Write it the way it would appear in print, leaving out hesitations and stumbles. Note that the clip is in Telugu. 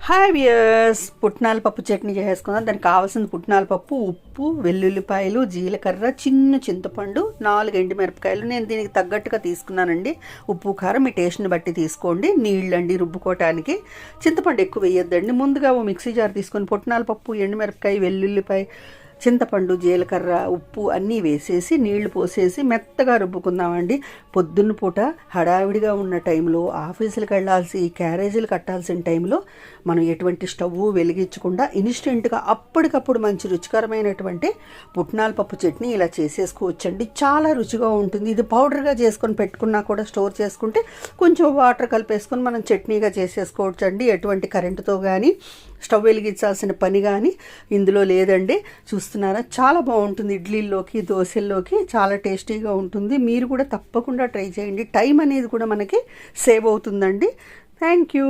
హాయ్ వియర్స్, పుట్నాల పప్పు చట్నీ చేసుకుందాం. దానికి కావాల్సిన పుట్నాల పప్పు, ఉప్పు, వెల్లుల్లిపాయలు, జీలకర్ర, చిన్న చింతపండు, 4 ఎండుమిరపకాయలు. నేను దీనికి తగ్గట్టుగా తీసుకున్నానండి. ఉప్పు కారం మీ టేస్ట్ని బట్టి తీసుకోండి. నీళ్ళండి రుబ్బుకోవటానికి. చింతపండు ఎక్కువ వేయొద్దండి. ముందుగా ఓ మిక్సీ జార్ తీసుకొని పుట్నాల పప్పు, ఎండుమిరపకాయ, వెల్లుల్లిపాయ, చింతపండు, జీలకర్ర, ఉప్పు అన్నీ వేసేసి నీళ్లు పోసేసి మెత్తగా రుబ్బుకుందామండి. పొద్దున్న పూట హడావిడిగా ఉన్న టైంలో, ఆఫీసులకు వెళ్ళాల్సి, క్యారేజీలు కట్టాల్సిన టైంలో మనం ఎటువంటి స్టవ్ వెలిగించకుండా ఇన్స్టెంట్గా అప్పటికప్పుడు మంచి రుచికరమైనటువంటి పుట్నాల పప్పు చట్నీ ఇలా చేసేసుకోవచ్చండి. చాలా రుచిగా ఉంటుంది. ఇది పౌడర్గా చేసుకొని పెట్టుకున్నా కూడా స్టోర్ చేసుకుంటే కొంచెం వాటర్ కలిపేసుకొని మనం చట్నీగా చేసేసుకోవచ్చు అండి. ఎటువంటి కరెంటుతో కానీ స్టవ్ వెలిగించాల్సిన పని కానీ ఇందులో లేదండి. చూస్తున్నారా, చాలా బాగుంటుంది. ఇడ్లీల్లోకి, దోశల్లోకి చాలా టేస్టీగా ఉంటుంది. మీరు కూడా తప్పకుండా ట్రై చేయండి. టైం అనేది కూడా మనకి సేవ్ అవుతుందండి. Thank you.